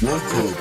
Welcome.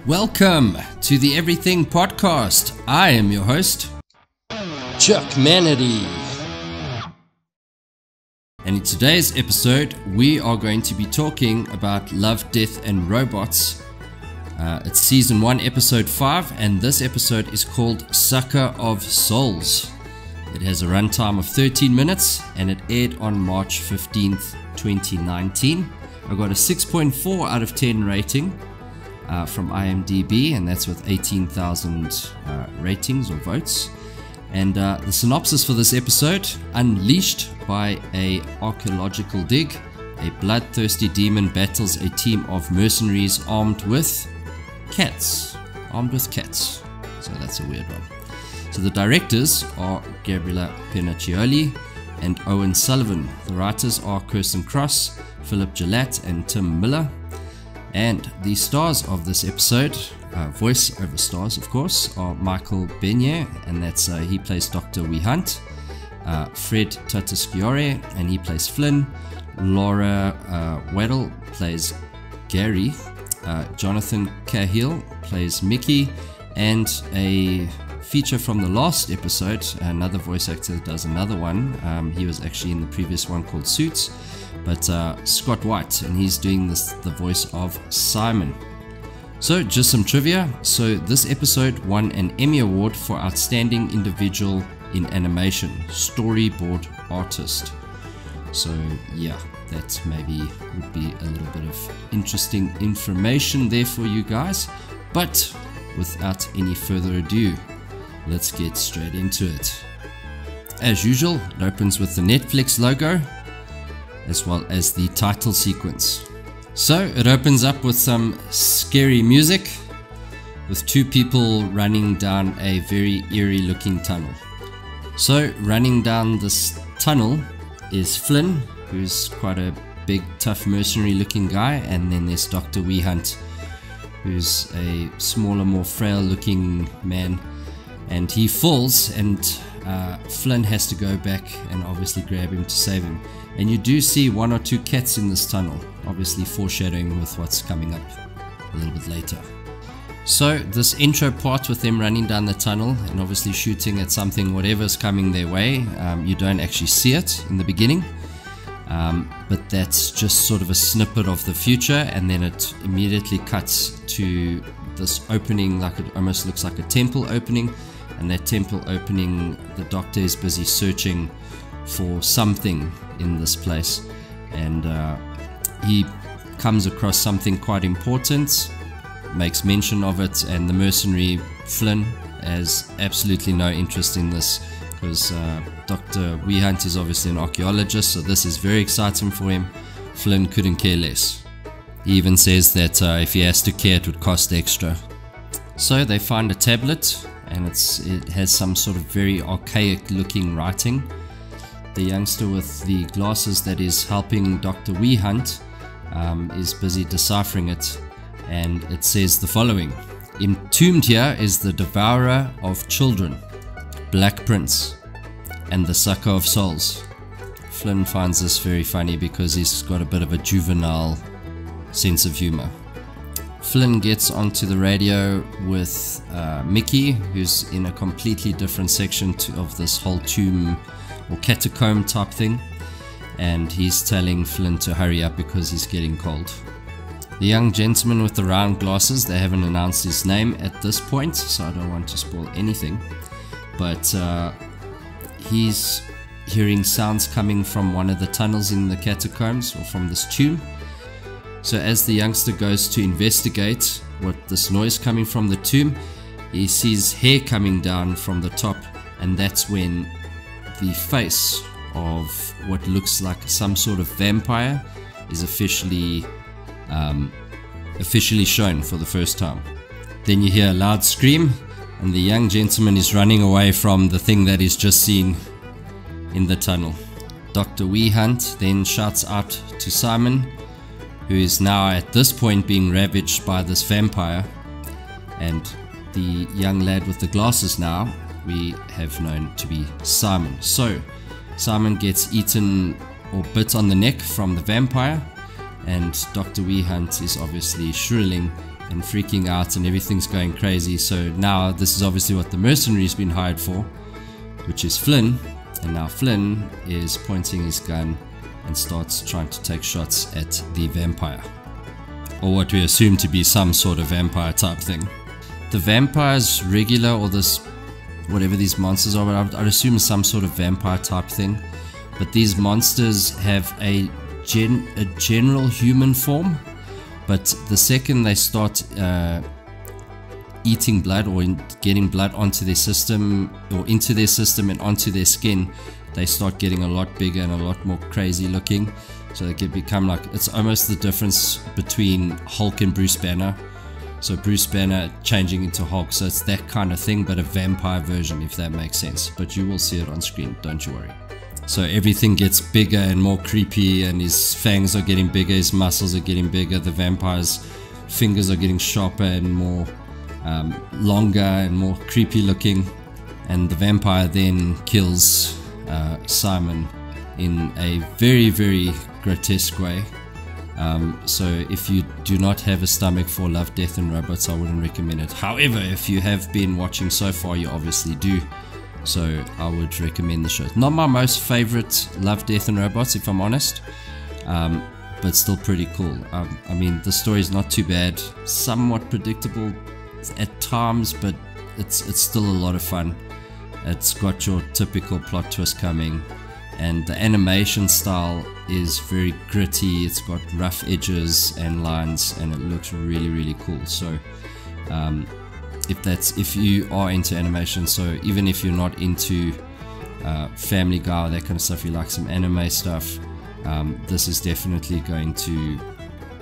Welcome to the Everything Podcast. I am your host, Chuck Manity. And in today's episode, we are going to be talking about Love, Death and Robots. It's season 1, episode 5, and this episode is called Sucker of Souls. It has a runtime of 13 minutes and it aired on March 15th, 2019. I got a 6.4 out of 10 rating. From IMDb, and that's with 18,000 ratings or votes. And the synopsis for this episode: unleashed by a archaeological dig, a bloodthirsty demon battles a team of mercenaries armed with cats. So that's a weird one. So the directors are Gabriella Pinaccioli and Owen Sullivan. The writers are Kirsten Cross, Philip Gillette and Tim Miller. And the stars of this episode, voiceover stars of course, are Michael Benyere, and that's he plays Dr. Wee Hunt, Fred Tatasciore, and he plays Flynn, Laura Weddle plays Gary, Jonathan Cahill plays Mickey, and a feature from the last episode, another voice actor does another one. He was actually in the previous one called Suits. But Scott White, and he's doing the voice of Simon. So just some trivia. So this episode won an Emmy Award for Outstanding Individual in Animation, Storyboard Artist. So yeah, that maybe would be a little bit of interesting information there for you guys. But without any further ado, let's get straight into it. As usual, it opens with the Netflix logo, as well as the title sequence. So it opens up with some scary music with two people running down a very eerie looking tunnel. So running down this tunnel is Flynn, who's quite a big tough mercenary looking guy, and then there's Dr. Wee Hunt, who's a smaller, more frail looking man, and he falls, and Flynn has to go back and obviously grab him to save him. And you do see one or two cats in this tunnel, obviously foreshadowing with what's coming up a little bit later. So this intro part with them running down the tunnel and obviously shooting at something, whatever's coming their way, you don't actually see it in the beginning, but that's just sort of a snippet of the future, and then it immediately cuts to this opening, like it almost looks like a temple opening, and that temple opening, the doctor is busy searching for something in this place, and he comes across something quite important, makes mention of it, and the mercenary Flynn has absolutely no interest in this, because Dr. Wee Hunt is obviously an archaeologist, so this is very exciting for him. Flynn couldn't care less. He even says that if he has to care, it would cost extra. So they find a tablet, and it has some sort of very archaic looking writing. The youngster with the glasses that is helping Dr. Wee Hunt is busy deciphering it, and it says the following: entombed here is the devourer of children, Black Prince, and the sucker of souls. Flynn finds this very funny because he's got a bit of a juvenile sense of humor. Flynn gets onto the radio with Mickey, who's in a completely different section of this whole tomb or catacomb type thing, and he's telling Flynn to hurry up because he's getting cold. The young gentleman with the round glasses, they haven't announced his name at this point, so I don't want to spoil anything, but he's hearing sounds coming from one of the tunnels in the catacombs, or from this tomb. So as the youngster goes to investigate what this noise coming from the tomb, he sees hair coming down from the top, and that's when the face of what looks like some sort of vampire is officially shown for the first time. Then you hear a loud scream, and the young gentleman is running away from the thing that he's just seen in the tunnel. Dr. Weehunt then shouts out to Simon, who is now at this point being ravaged by this vampire, and the young lad with the glasses now we have known to be Simon. So Simon gets eaten or bit on the neck from the vampire, and Dr. Weehunt is obviously shrilling and freaking out, and everything's going crazy. So now this is obviously what the mercenary's been hired for, which is Flynn, and now Flynn is pointing his gun and starts trying to take shots at the vampire, or what we assume to be some sort of vampire type thing. The vampire's regular, or this, whatever these monsters are, I'd assume some sort of vampire type thing, but these monsters have a general human form, but the second they start eating blood, or getting blood onto their system, or into their system and onto their skin, they start getting a lot bigger and a lot more crazy looking. So they can become like, it's almost the difference between Hulk and Bruce Banner. So Bruce Banner changing into Hulk, so it's that kind of thing, but a vampire version, if that makes sense. But you will see it on screen, don't you worry. So everything gets bigger and more creepy, and his fangs are getting bigger, his muscles are getting bigger, the vampire's fingers are getting sharper and more longer and more creepy looking, and the vampire then kills Simon in a very, very grotesque way. So if you do not have a stomach for Love, Death and Robots, I wouldn't recommend it. However, if you have been watching so far, you obviously do, so I would recommend the show. Not my most favorite Love, Death and Robots, if I'm honest, but still pretty cool. I mean, the story is not too bad, somewhat predictable at times, but it's still a lot of fun. It's got your typical plot twist coming, and the animation style is very gritty. It's got rough edges and lines, and it looks really, really cool. So if you are into animation, so even if you're not into Family Guy or that kind of stuff, you like some anime stuff, this is definitely going to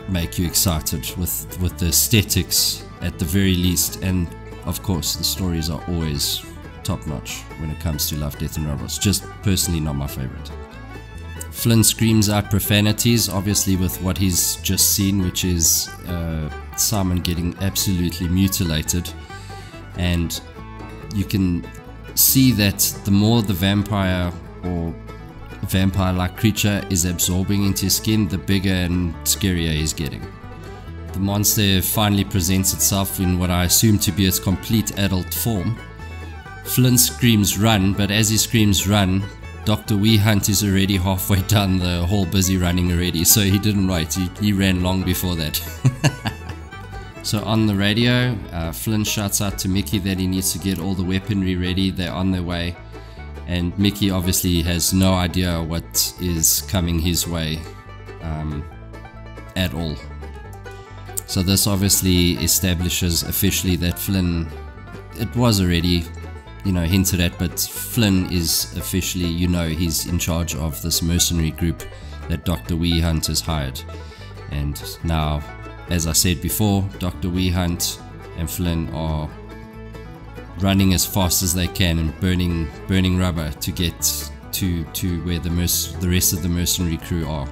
make you excited with the aesthetics at the very least, and of course the stories are always top notch when it comes to Love, Death and Robots. Just personally not my favorite. Flynn screams out profanities, obviously with what he's just seen, which is Simon getting absolutely mutilated, and you can see that the more the vampire or vampire-like creature is absorbing into his skin, the bigger and scarier he's getting. The monster finally presents itself in what I assume to be its complete adult form. Flynn screams run, but as he screams run, Dr. Weehunt is already halfway down the hall, busy running already, so he didn't wait, he ran long before that. So on the radio, Flynn shouts out to Mickey that he needs to get all the weaponry ready, they're on their way, and Mickey obviously has no idea what is coming his way at all. So this obviously establishes officially that Flynn, it was already hinted at, but Flynn is officially, he's in charge of this mercenary group that Dr. Weehunt has hired. And now, as I said before, Dr. Weehunt and Flynn are running as fast as they can and burning rubber to get to where the rest of the mercenary crew are,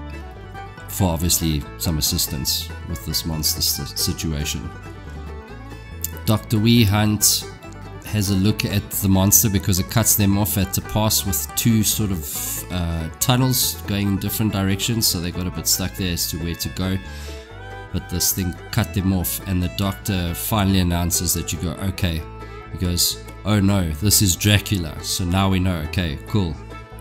for obviously some assistance with this monster situation. Dr. Weehunt has a look at the monster because it cuts them off at the pass with two sort of tunnels going in different directions, so they got a bit stuck there as to where to go, but this thing cut them off, and the doctor finally announces that you go, okay. He goes, oh no, this is Dracula. So now we know, okay, cool.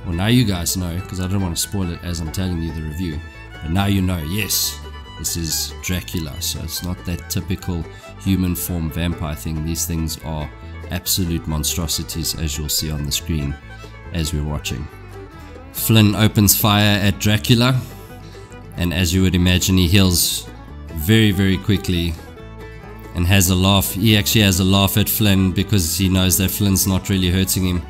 Well, now you guys know, because I don't want to spoil it as I'm telling you the review, but now you know, yes, this is Dracula. So it's not that typical human form vampire thing. These things are absolute monstrosities, as you'll see on the screen. as we're watching. Flynn opens fire at Dracula, and as you would imagine, he heals very, very quickly and has a laugh. He actually has a laugh at Flynn because he knows that Flynn's not really hurting him.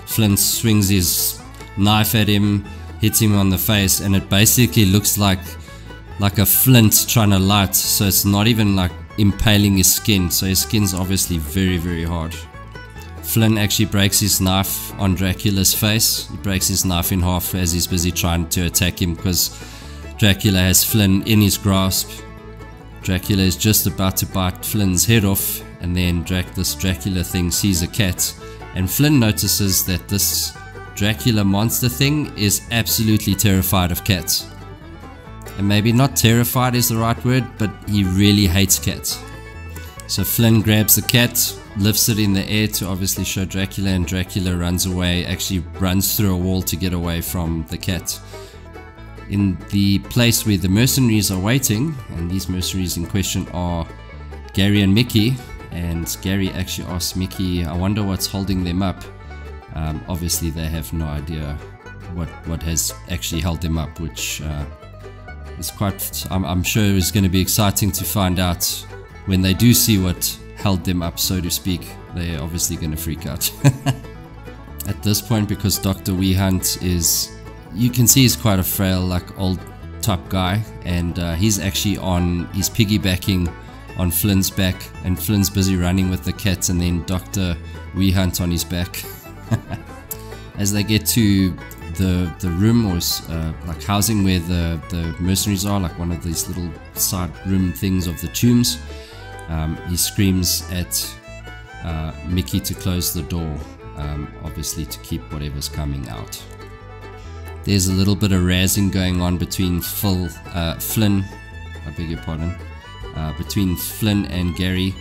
Flynn swings his knife at him, hits him on the face, and it basically looks like a flint trying to light, so it's not even like impaling his skin, so his skin's obviously very, very hard. Flynn actually breaks his knife on Dracula's face. He breaks his knife in half as he's busy trying to attack him because Dracula has Flynn in his grasp. Dracula is just about to bite Flynn's head off, and then this Dracula thing sees a cat, and Flynn notices that this Dracula monster thing is absolutely terrified of cats. And maybe not terrified is the right word, but he really hates cats. So Flynn grabs the cat, lifts it in the air to obviously show Dracula, and Dracula runs away, actually runs through a wall to get away from the cat. In the place where the mercenaries are waiting, and these mercenaries in question are Gary and Mickey, and Gary actually asks Mickey, I wonder what's holding them up. Obviously they have no idea what has actually held them up, which is quite, I'm sure is going to be exciting to find out when they do see what held them up, so to speak. They're obviously going to freak out. At this point, because Dr. Wehunt is, you can see he's quite a frail, like old type guy, and he's piggybacking on Flynn's back, and Flynn's busy running with the cat, and then Dr. Wehunt on his back. As they get to the room, or like housing where the mercenaries are, like one of these little side room things of the tombs, he screams at Mickey to close the door, obviously to keep whatever's coming out. There's a little bit of razzing going on between Flynn, I beg your pardon, between Flynn and Gary,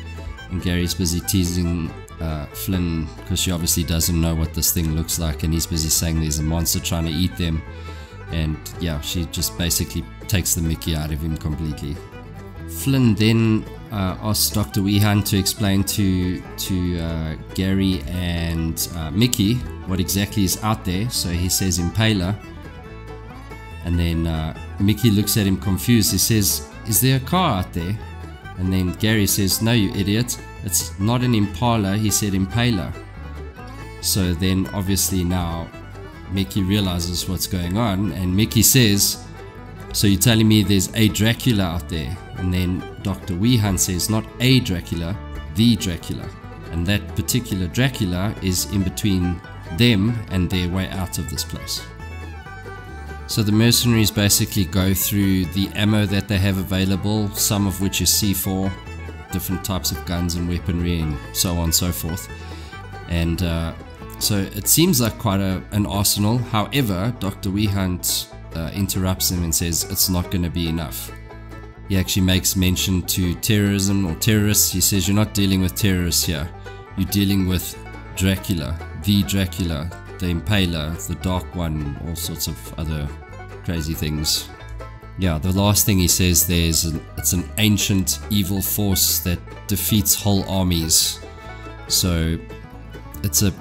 and Gary's busy teasing Flynn because she obviously doesn't know what this thing looks like, and he's busy saying there's a monster trying to eat them, and yeah, she just basically takes the mickey out of him completely. Flynn then asks Dr. Wehunt to explain to Gary and Mickey what exactly is out there, so he says impaler, and then Mickey looks at him confused. He says, is there a car out there? And then Gary says, no, you idiot, it's not an impala, he said impaler. So then obviously now Mickey realizes what's going on, and Mickey says, so you're telling me there's a Dracula out there? And then Dr. Wehunt says, not a Dracula, the Dracula, and that particular Dracula is in between them and their way out of this place. So the mercenaries basically go through the ammo that they have available, some of which is C4, different types of guns and weaponry and so on and so forth. And so it seems like quite an arsenal. However, Dr. Wehunt interrupts him and says it's not going to be enough. He actually makes mention to terrorism or terrorists. He says you're not dealing with terrorists here, you're dealing with Dracula, the Impaler, the Dark One, all sorts of other crazy things. Yeah, the last thing he says there is it's an ancient evil force that defeats whole armies. So it's a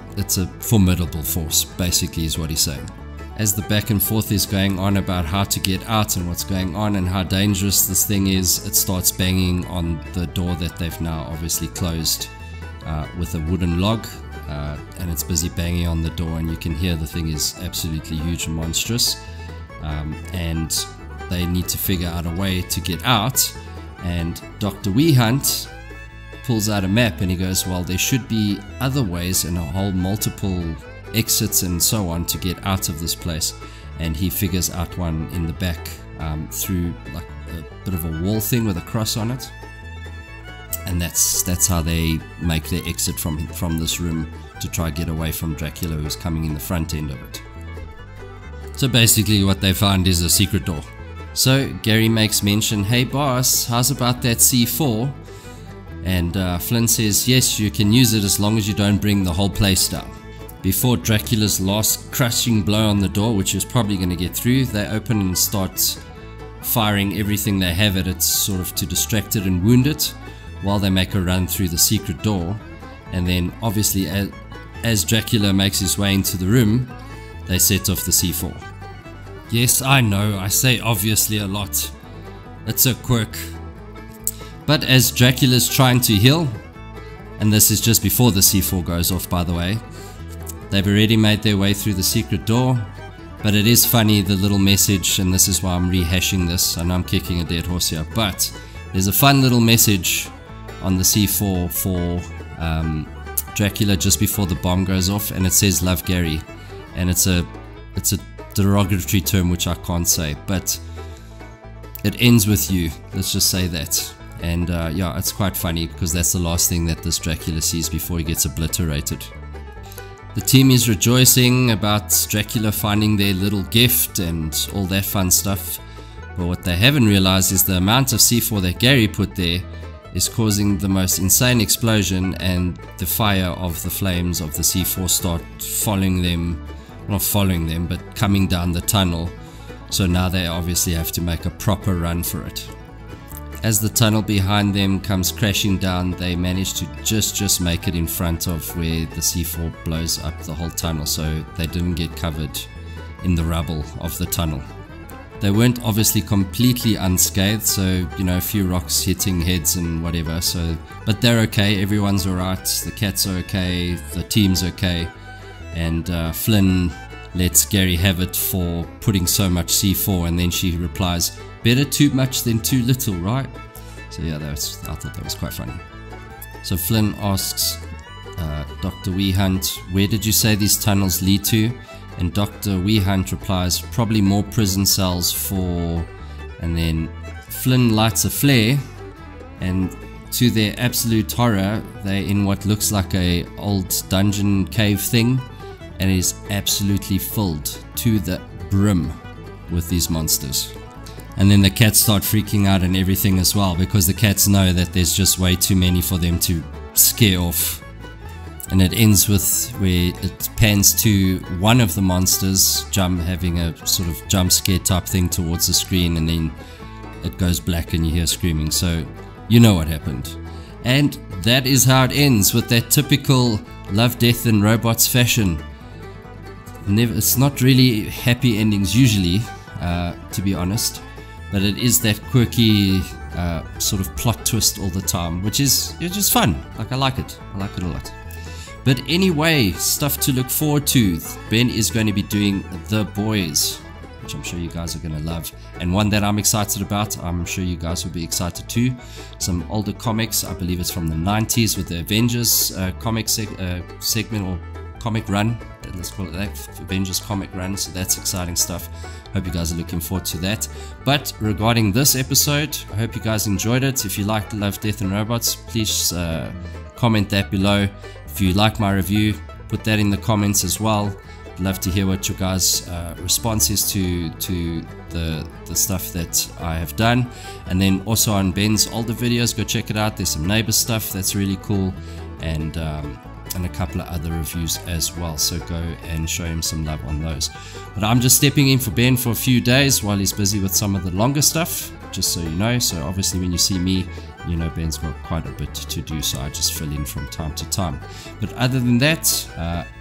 formidable force, basically, is what he's saying. As the back and forth is going on about how to get out and what's going on and how dangerous this thing is, it starts banging on the door that they've now obviously closed with a wooden log, and it's busy banging on the door, and you can hear the thing is absolutely huge and monstrous, and they need to figure out a way to get out. And Dr. Wehunt pulls out a map and he goes, well, there should be other ways and a whole multiple exits and so on to get out of this place, and he figures out one in the back through like a bit of a wall thing with a cross on it, and that's how they make their exit from this room to try to get away from Dracula, who's coming in the front end of it. So basically what they find is a secret door. So Gary makes mention, hey boss, how's about that C4? And Flynn says, yes, you can use it as long as you don't bring the whole place down. Before Dracula's last crushing blow on the door, which is probably going to get through, they open and start firing everything they have at it, sort of to distract it and wound it, while they make a run through the secret door. And then obviously as Dracula makes his way into the room, they set off the C4. Yes, I know, I say obviously a lot. It's a quirk. But as Dracula's trying to heal, and this is just before the C4 goes off, by the way, they've already made their way through the secret door. But it is funny, the little message, and this is why I'm rehashing this. I know I'm kicking a dead horse here, but there's a fun little message on the C4 for Dracula just before the bomb goes off, and it says "Love Gary," and it's a derogatory term which I can't say, but it ends with "you." Let's just say that. And yeah, it's quite funny because that's the last thing that this Dracula sees before he gets obliterated. The team is rejoicing about Dracula finding their little gift and all that fun stuff, but what they haven't realized is the amount of C4 that Gary put there is causing the most insane explosion, and the fire of the flames of the C4 start following them, not following them, but coming down the tunnel. So now they obviously have to make a proper run for it. As the tunnel behind them comes crashing down, they manage to just make it in front of where the C4 blows up the whole tunnel, so they didn't get covered in the rubble of the tunnel. They weren't obviously completely unscathed, so you know, a few rocks hitting heads and whatever, so but they're okay, everyone's alright, the cats are okay, the team's okay, and Flynn lets Gary have it for putting so much C4, and then she replies, "Better too much than too little, right?" So yeah, I thought that was quite funny. So Flynn asks Dr. Weehunt, "Where did you say these tunnels lead to?" And Dr. Weehunt replies, "Probably more prison cells for..." And then Flynn lights a flare, and to their absolute horror, they're in what looks like a old dungeon cave thing, and it is absolutely filled to the brim with these monsters. And then the cats start freaking out and everything as well, because the cats know that there's just way too many for them to scare off. And it ends with where it pans to one of the monsters having a sort of jump scare type thing towards the screen, and then it goes black and you hear screaming, so you know what happened. And that is how it ends, with that typical Love, Death and Robots fashion. It's not really happy endings usually, to be honest, but it is that quirky sort of plot twist all the time, which is just fun. Like, I like it a lot. But anyway, stuff to look forward to. Ben is going to be doing The Boys, which I'm sure you guys are going to love, and one that I'm excited about. I'm sure you guys will be excited too. Some older comics, I believe it's from the 90s, with the Avengers comic segment or comic run, let's call it that, Avengers comic run, so that's exciting stuff. Hope you guys are looking forward to that. But regarding this episode, I hope you guys enjoyed it. If you liked Love, Death and Robots, please comment that below. If you like my review, put that in the comments as well. I'd love to hear what your guys' response is to the stuff that I have done. And then also on Ben's older videos, go check it out. There's some neighbor stuff that's really cool, and a couple of other reviews as well, so go and show him some love on those. But I'm just stepping in for Ben for a few days while he's busy with some of the longer stuff, just so you know. So obviously when you see me, you know Ben's got quite a bit to do, so I just fill in from time to time. But other than that,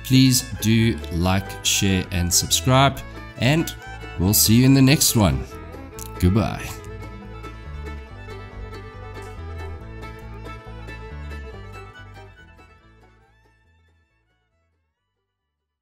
please do like, share and subscribe, and we'll see you in the next one. Goodbye.